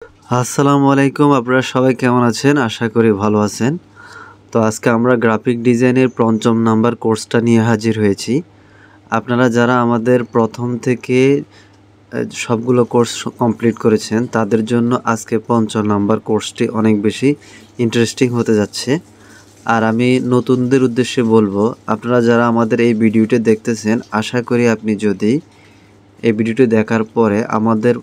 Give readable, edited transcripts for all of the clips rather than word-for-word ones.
আসসালামু আলাইকুম। আপনারা সবাই কেমন আছেন? আশা করি ভালো আছেন। তো আজকে আমরা গ্রাফিক ডিজাইনের ৫ম নাম্বার কোর্সটা নিয়ে হাজির হয়েছি। আপনারা যারা আমাদের ১ম থেকে সবগুলো কোর্স কমপ্লিট করেছেন, তাদের জন্য আজকে ৫ম নাম্বার কোর্সটি অনেক বেশি ইন্টারেস্টিং হতে যাচ্ছে। আর আমি নতুনদের উদ্দেশ্যে বলবো, আপনারা যারা আমাদের এই ভিডিওটি দেখতেছেন, আশা করি আপনি যদি এই ভিডিওটি দেখার পরে আমাদের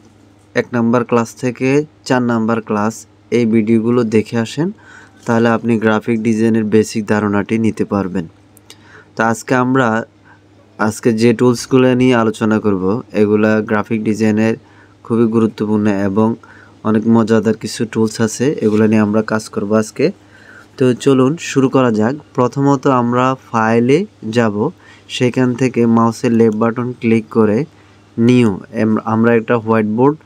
১ নাম্বার ক্লাস থেকে ৪ নাম্বার ক্লাস এই ভিডিওগুলো দেখে আসেন, তাহলে আপনি গ্রাফিক ডিজাইনের বেসিক ধারণাটি নিতে পারবেন। তো আজকে যে টুলসগুলো নিয়ে আলোচনা করব, এগুলা গ্রাফিক ডিজাইনের খুবই গুরুত্বপূর্ণ এবং অনেক মজাদার কিছু টুলস আছে, এগুলো নিয়ে আমরা কাজ করব আজকে। তো চলুন শুরু করা যাক। প্রথমত আমরা ফাইলে যাব, সেখান থেকে মাউসের লেফট বাটন ক্লিক করে নিউ আমরা একটা হোয়াইট বোর্ড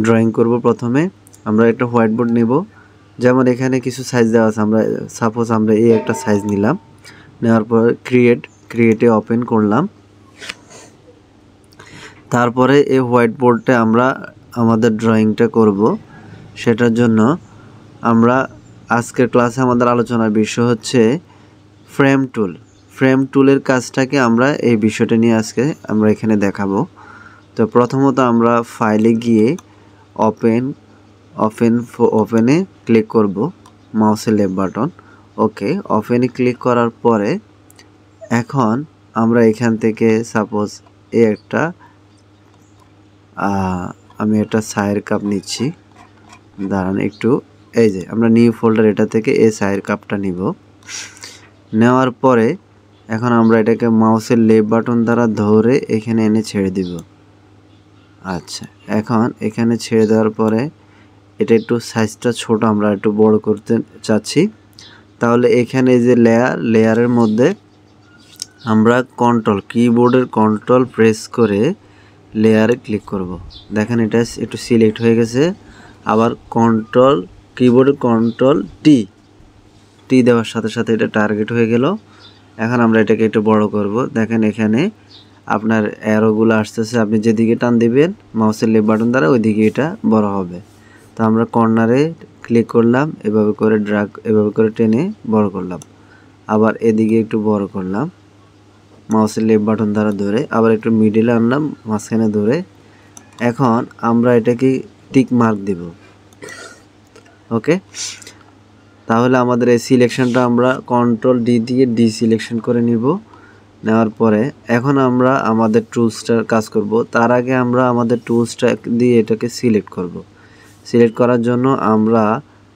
ড্রয়িং করব। প্রথমে আমরা একটা হোয়াইট বোর্ড নেব, যেমন এখানে কিছু সাইজ দেওয়া আছে। সাপোজ আমরা এই একটা সাইজ নিলাম, নেওয়ার পর ক্রিয়েটে ওপেন করলাম। তারপরে এই হোয়াইট বোর্ডে আমরা আমাদের ড্রয়িংটা করব। সেটার জন্য আমরা আজকের ক্লাসে আমাদের আলোচনার বিষয় হচ্ছে ফ্রেম টুলের কাজটাকে আমরা এই বিষয়টা নিয়ে আজকে আমরা এখানে দেখাবো। তো প্রথমত আমরা ফাইলে গিয়ে ওপেনে ক্লিক করব, মাউসের লেফট বাটন। ওকে, ওপেনে ক্লিক করার পরে এখন আমরা এখান থেকে সাপোজ আমি একটা চায়ের কাপ নিচ্ছি। দাঁড়ান একটু, এই যে আমরা নিউ ফোল্ডার, এটা থেকে এই চায়ের কাপটা নিব। নেওয়ার পরে এখন আমরা এটাকে মাউসের লেফট বাটন দ্বারা ধরে এখানে এনে ছেড়ে দিব। আচ্ছা, এখন এখানে ছেড়ে দেওয়ার পরে এটা একটু সাইজটা ছোট, আমরা একটু বড় করতে চাচ্ছি। তাহলে এখানে যে লেয়ারের মধ্যে আমরা কিবোর্ডের কন্ট্রোল প্রেস করে লেয়ারে ক্লিক করব। দেখেন এটা একটু সিলেক্ট হয়ে গেছে। আবার কিবোর্ডের কন্ট্রোল টি দেওয়ার সাথে সাথে এটা টার্গেট হয়ে গেল। এখন আমরা এটাকে একটু বড় করব। দেখেন এখানে আপনার অ্যারোগুলো আসতেছে, আপনি যেদিকে টান দিবেন মাউসের লেফট বাটন দ্বারা ওইদিকে এটা বড় হবে। তো আমরা কর্নারে ক্লিক করলাম, এভাবে করে টেনে বড় করলাম। আবার এদিকে একটু বড় করলাম মাউসের লেফট বাটন দ্বারা ধরে, আবার একটু মিডিলে আনলাম মাঝখানে ধরে। এখন আমরা এটাকে টিক মার্ক দিব। ওকে, তাহলে আমাদের এই সিলেকশনটা আমরা কন্ট্রোল ডি দিয়ে সিলেকশন করে নিব। নেওয়ার পরে এখন আমরা আমাদের টুলসটার কাজ করব। তার আগে আমরা আমাদের টুলসটা দিয়ে এটাকে সিলেক্ট করব। সিলেক্ট করার জন্য আমরা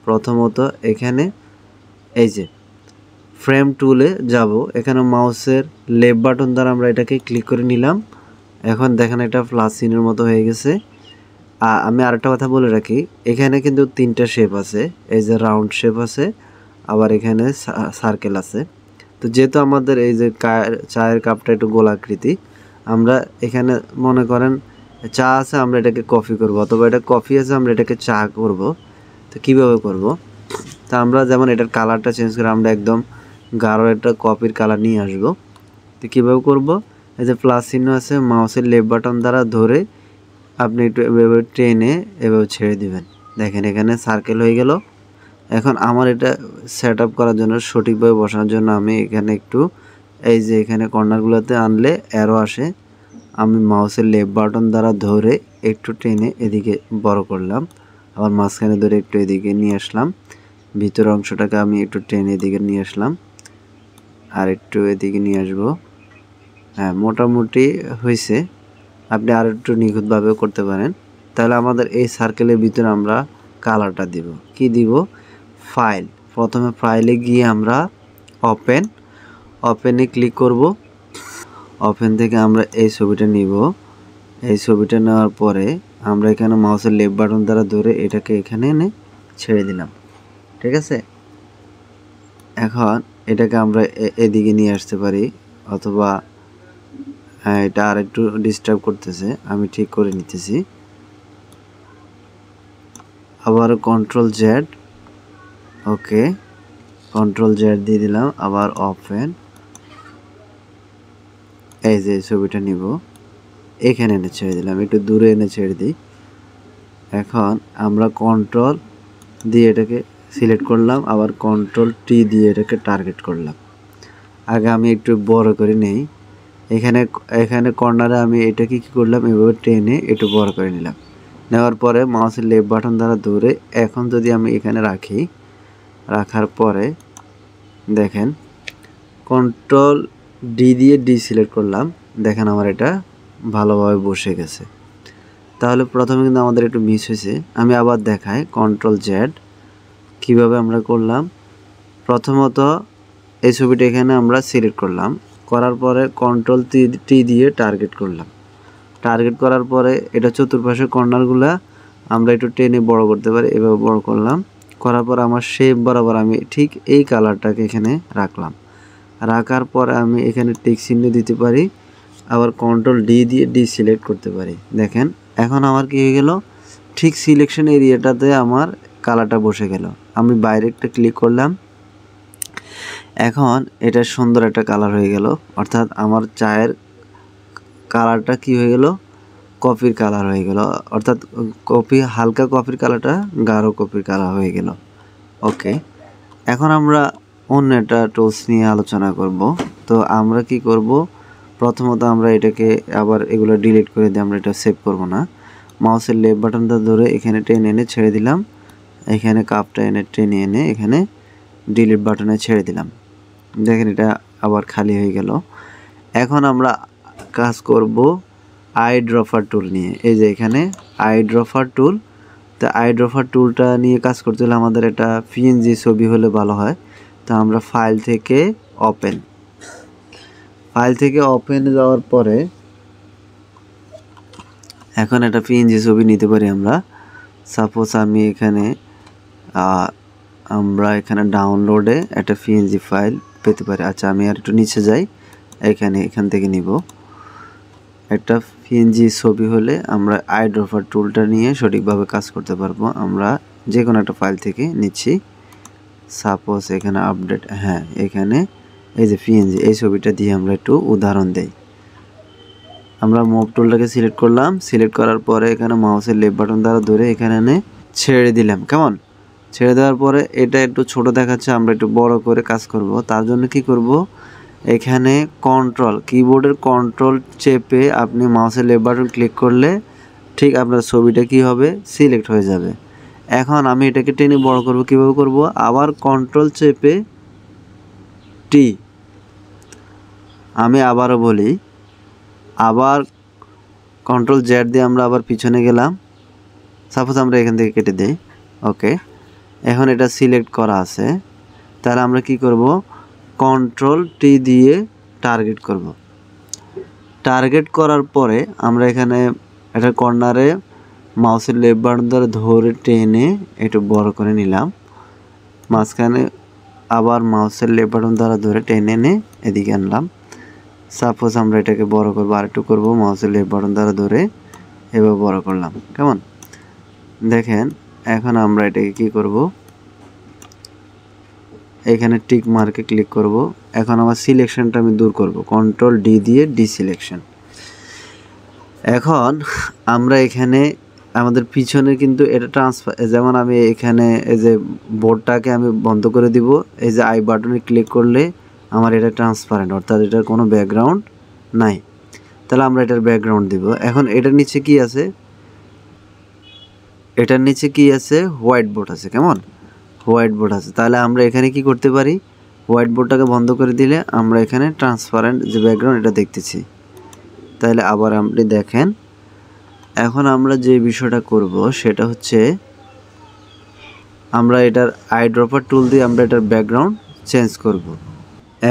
প্রথমত এখানে এই যে ফ্রেম টুলে যাব, এখানে মাউসের লেফট বাটন দ্বারা আমরা এটাকে ক্লিক করে নিলাম। এখন দেখেন এটা প্লাস চিহ্নের মতো হয়ে গেছে। আমি আরেকটা কথা বলে রাখি, এখানে কিন্তু 3টা শেপ আছে। এই যে রাউন্ড শেপ আছে, আবার এখানে সার্কেল আছে। তো যেহেতু আমাদের এই যে চায়ের কাপটা একটু গোলাকৃতি, আমরা এখানে মনে করেন চা আছে, আমরা এটাকে কফি করব, অথবা এটা কফি আছে আমরা এটাকে চা করব। তো কীভাবে করব? তা আমরা যেমন এটার কালারটা চেঞ্জ করে আমরা একদম গাঢ় একটা কফির কালার নিয়ে আসব। তো কীভাবে করব? এই যে প্লাস চিহ্ন আছে, মাউসের লেফট বাটন দ্বারা ধরে আপনি একটু এভাবে টেনে এভাবে ছেড়ে দিবেন। দেখেন এখানে সার্কেল হয়ে গেল। এখন আমার এটা সেট আপ করার জন্য, সঠিকভাবে বসানোর জন্য আমি এখানে একটু এই যে এখানে কর্নারগুলোতে আনলে অ্যারো আসে, আমি মাউসের লেফট বাটন দ্বারা ধরে একটু টেনে এদিকে বড় করলাম। আবার মাঝখানে ধরে একটু এদিকে নিয়ে আসলাম। ভিতরের অংশটাকে আমি একটু টেনে এদিকে নিয়ে আসলাম, আর একটু এদিকে নিয়ে আসবো। হ্যাঁ, মোটামুটি হয়েছে। আপনি আর একটু নিখুঁতভাবেও করতে পারেন। তাহলে আমাদের এই সার্কেলের ভিতরে আমরা কালারটা দিব। কি দিব? ফাইল। প্রথমে ফাইলে গিয়ে আমরা ওপেনে ক্লিক করব। ওপেন থেকে আমরা এই ছবিটা নিব। এই ছবিটা নেওয়ার পরে আমরা এখানে মাউসের লেফট বাটন দ্বারা ধরে এটাকে এখানে এনে ছেড়ে দিলাম। ঠিক আছে, এখন এটাকে আমরা এদিকে নিয়ে আসতে পারি, অথবা হ্যাঁ, এটা আর একটু ডিস্টার্ব করতেছে, আমি ঠিক করে নিতেছি। আবার কন্ট্রোল জেড, ওকে, কন্ট্রোল জেড দিয়ে দিলাম। আবার ওপেন, এই যে ছবিটা নিব, এখানে এনে ছেড়ে দিলাম। একটু দূরে এনে ছেড়ে দিই। এখন আমরা কন্ট্রোল দিয়ে এটাকে সিলেক্ট করলাম, আবার কন্ট্রোল টি দিয়ে এটাকে টার্গেট করলাম। আগে আমি একটু বড় করে নেই। এখানে কর্নারে আমি এটাকে কী করলাম, এভাবে টেনে একটু বড় করে নিলাম। নেওয়ার পরে মাউসের লেফট বাটন দ্বারা ধরে এখন যদি আমি এখানে রাখি, রাখার পরে দেখেন কন্ট্রোল ডি দিয়ে ডি সিলেক্ট করলাম, দেখেন আমার এটা ভালোভাবে বসে গেছে। তাহলে প্রথমে কিন্তু আমাদের একটু মিস হয়েছে। আমি আবার দেখাই কন্ট্রোল জেড কীভাবে আমরা করলাম। প্রথমত এই ছবিটা এখানে আমরা সিলেক্ট করলাম, করার পরে কন্ট্রোল টি দিয়ে টার্গেট করলাম। টার্গেট করার পরে এটা চতুর্পাশের কর্নারগুলা আমরা একটু টেনে বড় করতে পারি, এভাবে বড় করলাম। করার পর আমার শেপ বরাবর আমি ঠিক এই কালারটাকে এখানে রাখলাম। রাখার পরে আমি এখানে টিক চিহ্ন দিতে পারি, আবার কন্ট্রোল ডি দিয়ে ডি সিলেক্ট করতে পারি। দেখেন এখন আমার কি হয়ে গেল, ঠিক সিলেকশন এরিয়াটাতে আমার কালারটা বসে গেল। আমি বাইরে একটা ক্লিক করলাম, এখন এটা সুন্দর একটা কালার হয়ে গেল। অর্থাৎ আমার চায়ের কালারটা কি হয়ে গেল, কফির কালার হয়ে গেল। অর্থাৎ কফি, হালকা কফির কালারটা গাঢ় কফির কালার হয়ে গেল। ওকে, এখন আমরা অন্য একটা টুলস নিয়ে আলোচনা করব। তো আমরা কি করব, প্রথমত আমরা এটাকে আবার এগুলো ডিলিট করে দিয়ে আমরা এটা সেভ করব না। মাউসের লেফট বাটনটা ধরে এখানে টেনে এনে ছেড়ে দিলাম, এখানে কাপটা এনে টেনে এনে এখানে ডিলিট বাটনে ছেড়ে দিলাম। দেখেন এটা আবার খালি হয়ে গেল। এখন আমরা কাজ করব আই ড্রপার টুল নিয়ে। এই যে এখানে আই ড্রপার টুল, তো আই ড্রপার টুলটা নিয়ে কাজ করতে হলে আমাদের এটা পিএনজি ছবি হলে ভালো হয়। তো আমরা ফাইল থেকে ওপেনে যাওয়ার পরে এখন একটা পিএনজি ছবি নিতে পারি আমরা। সাপোজ আমি আমরা এখানে ডাউনলোডে একটা পিএনজি ফাইল পেতে পারি। আচ্ছা আমি আর একটু নিচে যাই, এখান থেকে নিব। একটা পিএনজি ছবি হলে আমরা আই ড্রপার টুলটা নিয়ে সঠিকভাবে কাজ করতে পারবো। আমরা যে কোনো একটা ফাইল থেকে নিচ্ছি। সাপোজ এখানে আপডেট, হ্যাঁ এখানে এই যে পিএনজি, এই ছবিটা দিয়ে আমরা একটু উদাহরণ দেই। আমরা মুভ টুলটাকে সিলেক্ট করলাম, সিলেক্ট করার পরে এখানে মাউসের লেফট বাটন দ্বারা ধরে এখানে এনে ছেড়ে দিলাম। কেমন, ছেড়ে দেওয়ার পরে এটা একটু ছোট দেখাচ্ছে, আমরা একটু বড় করে কাজ করব। তার জন্য কি করব, এখানে কিবোর্ডের কন্ট্রোল চেপে আপনি মাউসের লেফট বাটন ক্লিক করলে ঠিক আপনার ছবিটা কি হবে, সিলেক্ট হয়ে যাবে। এখন আমি এটাকে টেনে বড় করব, কিভাবে করব, আবার কন্ট্রোল চেপে টি, আমি আবারও বলি, আবার কন্ট্রোল জেড দিয়ে আমরা আবার পিছনে গেলাম। সাপোজ আমরা এখান থেকে কেটে দেই। ওকে, এখন এটা সিলেক্ট করা আছে, তাহলে আমরা কি করব, কন্ট্রোল টি দিয়ে টার্গেট করব। টার্গেট করার পরে আমরা এখানে একটা কর্নারে মাউসের লেফট বাটন ধরে টেনে একটু বড় করে নিলাম। মাঝখানে আবার মাউসের লেফট বাটন দ্বারা ধরে টেনে এনে এদিকে আনলাম। সাপোজ আমরা এটাকে বড় করবো, আরেকটু করবো, মাউসের লেফট বাটন দ্বারা ধরে এভাবে বড় করলাম। কেমন, দেখেন এখন আমরা এটাকে কি করব, এখানে টিক মার্কে ক্লিক করব। এখন আমার সিলেকশনটা আমি দূর করব, কন্ট্রোল ডি দিয়ে ডি সিলেকশন। এখন আমরা এখানে আমাদের পিছনে কিন্তু এটা ট্রান্সফার, যেমন আমি এখানে এই যে বোর্ডটাকে আমি বন্ধ করে দিব, এই যে আই বাটনে ক্লিক করলে আমার এটা ট্রান্সপারেন্ট, অর্থাৎ এটার কোনো ব্যাকগ্রাউন্ড নাই। তাহলে আমরা এটার ব্যাকগ্রাউন্ড দিব। এখন এটার নিচে কি আছে, এটার নিচে কি আছে, হোয়াইট বোর্ড আছে। কেমন, হোয়াইট বোর্ড আছে। তাহলে আমরা এখানে কি করতে পারি, হোয়াইট বোর্ডটাকে বন্ধ করে দিলে আমরা এখানে ট্রান্সপারেন্ট যে ব্যাকগ্রাউন্ড এটা দেখতেছি। তাহলে আবার আপনি দেখেন, এখন আমরা যে বিষয়টা করব সেটা হচ্ছে আমরা এটার আই ড্রপার টুল দিয়ে আমরা এটার ব্যাকগ্রাউন্ড চেঞ্জ করব।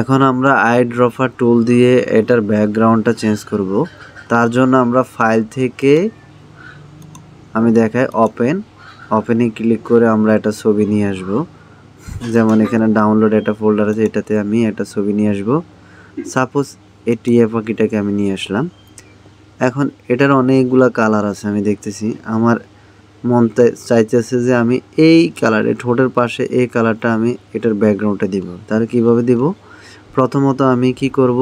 এখন আমরা আই ড্রপার টুল দিয়ে এটার ব্যাকগ্রাউন্ডটা চেঞ্জ করব। তার জন্য আমরা ফাইল থেকে আমি দেখাই ওপেনে ক্লিক করে আমরা একটা ছবি নিয়ে আসব। যেমন এখানে ডাউনলোড একটা ফোল্ডার আছে, এটাতে আমি একটা ছবি নিয়ে আসব। সাপোজ এই টিয়া পাখিটাকে আমি নিয়ে আসলাম। এখন এটার অনেকগুলা কালার আছে, আমি দেখতেছি, আমার মন চাইতেছে যে আমি এই কালারে ঠোঁটের পাশে এই কালারটা আমি এটার ব্যাকগ্রাউন্ডটা দিব। তাহলে কিভাবে দিব, প্রথমত আমি কি করব,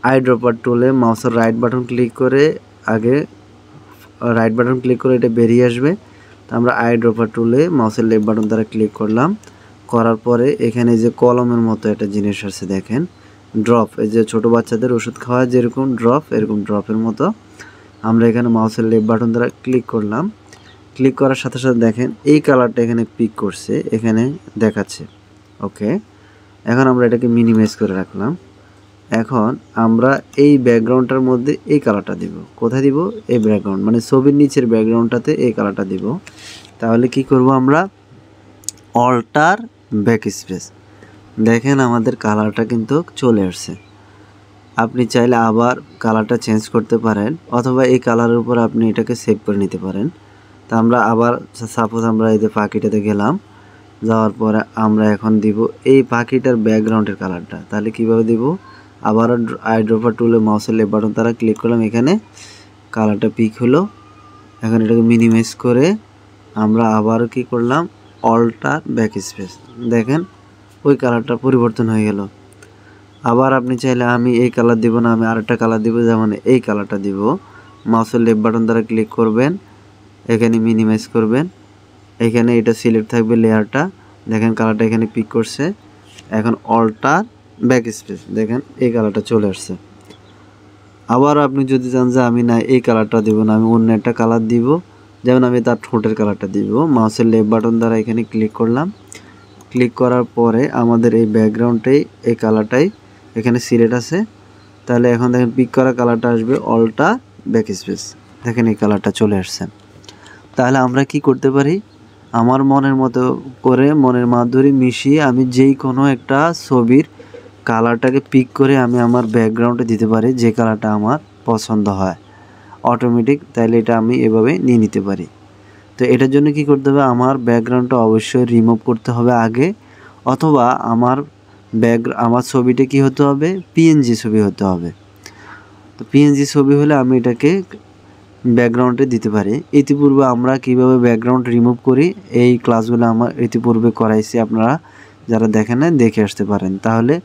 আই ড্রপার টুলে মাউসের রাইট বাটন ক্লিক করে আগে রাইট বাটন ক্লিক করে এটা বেরিয়ে আসবে। তো আমরা আই ড্রপার টুলে মাউসের লেফট বাটন দ্বারা ক্লিক করলাম, করার পরে এখানে যে কলমের মতো একটা জিনিস আছে দেখেন, ড্রপ, এই যে ছোটো বাচ্চাদের ওষুধ খাওয়া যেরকম ড্রপ, এরকম ড্রপের মতো আমরা এখানে মাউসের লেফট বাটন দ্বারা ক্লিক করলাম। ক্লিক করার সাথে সাথে দেখেন এই কালারটা এখানে পিক করছে, এখানে দেখাচ্ছে। ওকে, এখন আমরা এটাকে মিনিমাইজ করে রাখলাম। এখন আমরা এই ব্যাকগ্রাউন্ডটার মধ্যে এই কালারটা দিব। কোথায় দিব? এই ব্যাকগ্রাউন্ড, মানে ছবির নিচের ব্যাকগ্রাউন্ডটাতে এই কালারটা দিব। তাহলে কি করব আমরা? অল্টার ব্যাক স্পেস, দেখেন আমাদের কালারটা কিন্তু চলে আসছে। আপনি চাইলে আবার কালারটা চেঞ্জ করতে পারেন, অথবা এই কালারের উপর আপনি এটাকে সেভ করে নিতে পারেন। তা আমরা আবার সাপোজ আমরা এই যে পাখিটাতে গেলাম, যাওয়ার পরে আমরা এখন দিব এই পাখিটার ব্যাকগ্রাউন্ডের কালারটা। তাহলে কিভাবে দিব? আবার আই ড্রপার টুলে মাউসের লেফট বাটন দ্বারা ক্লিক করলাম, এখানে কালারটা পিক হলো। এখন এটাকে মিনিমাইজ করে আমরা আবার কি করলাম? অল্টার ব্যাক স্পেস, দেখেন ওই কালারটা পরিবর্তন হয়ে গেল। আবার আপনি চাইলে আমি এই কালার দিব না, আমি আরেকটা কালার দিব, যেমন এই কালারটা দিব। মাউসের লেফট বাটন দ্বারা ক্লিক করবেন, এখানে মিনিমাইজ করবেন, এখানে এটা সিলেক্ট থাকবে লেয়ারটা, দেখেন কালারটা এখানে পিক করছে। এখন অল্টার ব্যাক স্পেস, দেখেন এই কালারটা চলে আসছে। আবার আপনি যদি চান যে আমি না এই কালারটা দিব না, আমি অন্য একটা কালার দিব, যেমন আমি তার ঠোঁটের কালারটা দিব, মাউসের লেফট বাটন দ্বারা এখানে ক্লিক করলাম। ক্লিক করার পরে আমাদের এই ব্যাকগ্রাউন্ডটাই, এই কালারটাই এখানে সিলেক্ট আছে। তাহলে এখন দেখেন পিক করা কালারটা আসবে অল্টার ব্যাক স্পেস, দেখেন এই কালারটা চলে আসছে। তাহলে আমরা কি করতে পারি? আমার মনের মতো করে, মনের মাধুরী মিশিয়ে আমি যেই কোনো একটা ছবির কালারটাকে পিক করে আমি আমার ব্যাকগ্রাউন্ডে দিতে পারি, যে কালারটা আমার পছন্দ হয় অটোমেটিক। তাইলে এটা আমি এভাবে নিয়ে নিতে পারি। তো এটার জন্য কি করতে হবে? আমার ব্যাকগ্রাউন্ডটা অবশ্যই রিমুভ করতে হবে আগে, অথবা আমার ছবিটা কি হতে হবে? পিএনজি ছবি হতে হবে। তো পিএনজি ছবি হলে আমি এটাকে ব্যাকগ্রাউন্ডে দিতে পারি। ইতিপূর্বে আমরা কিভাবে ব্যাকগ্রাউন্ড রিমুভ করি এই ক্লাসগুলো আমার ইতিপূর্বে করাইছি, আপনারা যারা দেখেন না দেখে আসতে পারেন। তাহলে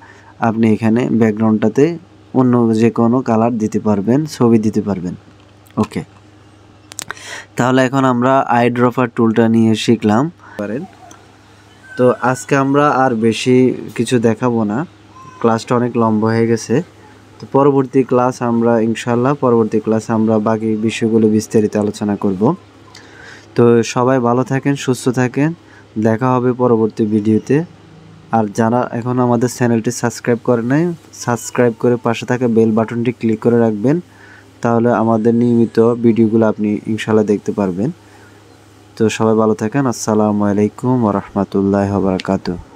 আপনি এখানে ব্যাকগ্রাউন্ডটাতে অন্য যে কোনো কালার দিতে পারবেন, ছবি দিতে পারবেন। ওকে, তাহলে এখন আমরা আই ড্রপার টুলটা নিয়ে শিখলাম পারেন। তো আজকে আমরা আর বেশি কিছু দেখাবো না, ক্লাসটা অনেক লম্বা হয়ে গেছে। তো পরবর্তী ক্লাস আমরা ইনশাল্লাহ আমরা বাকি বিষয়গুলো বিস্তারিত আলোচনা করব। তো সবাই ভালো থাকেন, সুস্থ থাকেন, দেখা হবে পরবর্তী ভিডিওতে। আর যারা এখন আমাদের চ্যানেলটি সাবস্ক্রাইব করে নাই, সাবস্ক্রাইব করে পাশে থাকা বেল বাটনটি ক্লিক করে রাখবেন, তাহলে আমাদের নিয়মিত ভিডিওগুলো আপনি ইনশাল্লাহ দেখতে পারবেন। তো সবাই ভালো থাকেন। আসসালামু আলাইকুম ওয়া রাহমাতুল্লাহি ওয়া বারাকাতুহু।